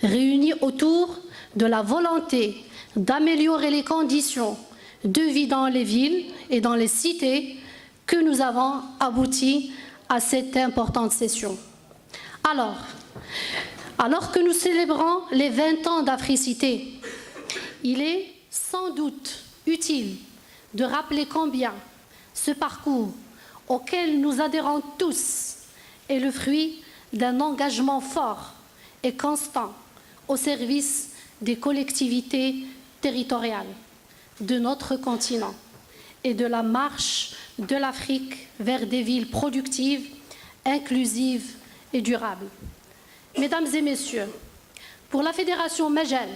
réunis autour de la volonté d'améliorer les conditions de vie dans les villes et dans les cités que nous avons abouti à cette importante session. Alors que nous célébrons les 20 ans d'Africité, il est sans doute utile de rappeler combien ce parcours auquel nous adhérons tous est le fruit d'un engagement fort et constant au service des collectivités territoriales de notre continent et de la marche de l'Afrique vers des villes productives, inclusives et durables. Mesdames et messieurs, pour la Fédération Majel,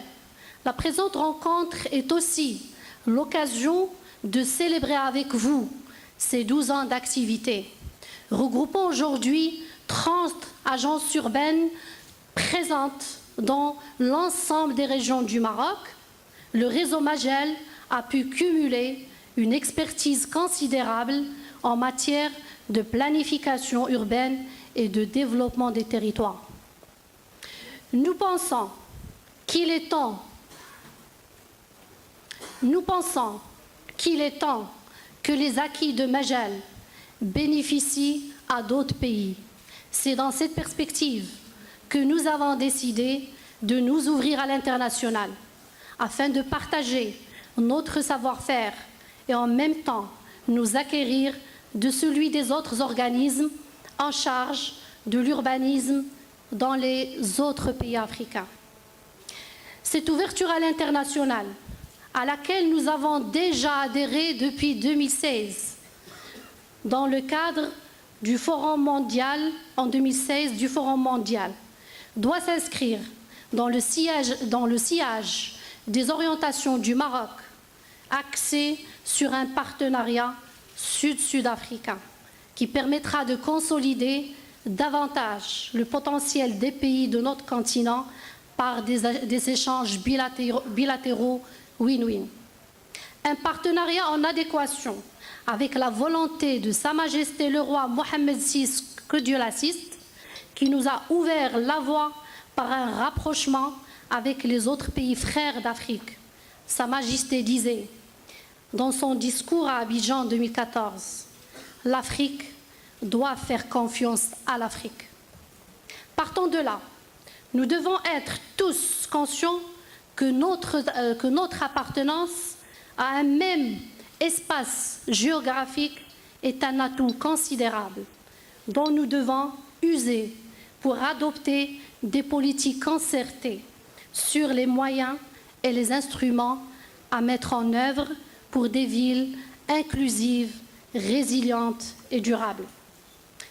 la présente rencontre est aussi l'occasion de célébrer avec vous ces 12 ans d'activité, regroupant aujourd'hui 30 agences urbaines présentes dans l'ensemble des régions du Maroc. Le réseau Majel a pu cumuler une expertise considérable en matière de planification urbaine et de développement des territoires. Nous pensons qu'il est temps que les acquis de Majel bénéficient à d'autres pays. C'est dans cette perspective que nous avons décidé de nous ouvrir à l'international afin de partager notre savoir-faire et en même temps nous acquérir de celui des autres organismes en charge de l'urbanisme dans les autres pays africains. Cette ouverture à l'international, à laquelle nous avons déjà adhéré depuis 2016, dans le cadre du Forum mondial, en 2016, du Forum mondial, doit s'inscrire dans le sillage des orientations du Maroc, axé sur un partenariat sud-sud-africain qui permettra de consolider davantage le potentiel des pays de notre continent par des échanges bilatéraux win-win. Un partenariat en adéquation avec la volonté de Sa Majesté le roi Mohammed VI, que Dieu l'assiste, qui nous a ouvert la voie par un rapprochement avec les autres pays frères d'Afrique. Sa Majesté disait dans son discours à Abidjan 2014, « L'Afrique doit faire confiance à l'Afrique ». Partant de là, nous devons être tous conscients que notre appartenance à un même espace géographique est un atout considérable dont nous devons user pour adopter des politiques concertées sur les moyens et les instruments à mettre en œuvre pour des villes inclusives, résilientes et durables.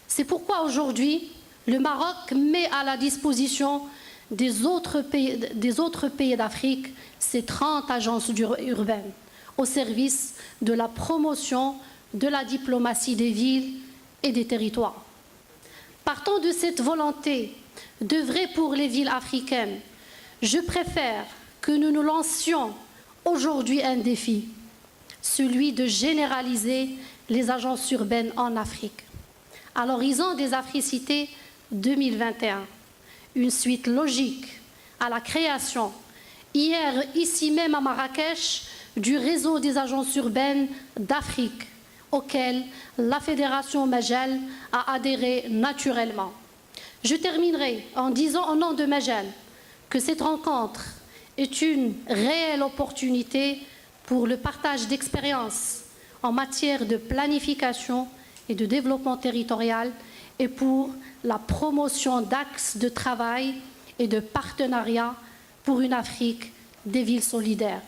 C'est pourquoi aujourd'hui, le Maroc met à la disposition des autres pays d'Afrique ces 30 agences urbaines au service de la promotion de la diplomatie des villes et des territoires. Partant de cette volonté d'œuvrer pour les villes africaines, je préfère que nous nous lancions aujourd'hui un défi, celui de généraliser les agences urbaines en Afrique, à l'horizon des Africités 2021. Une suite logique à la création, hier ici même à Marrakech, du réseau des agences urbaines d'Afrique, auquel la Fédération Majel a adhéré naturellement. Je terminerai en disant au nom de Majel que cette rencontre est une réelle opportunité pour le partage d'expériences en matière de planification et de développement territorial et pour la promotion d'axes de travail et de partenariat pour une Afrique des villes solidaires.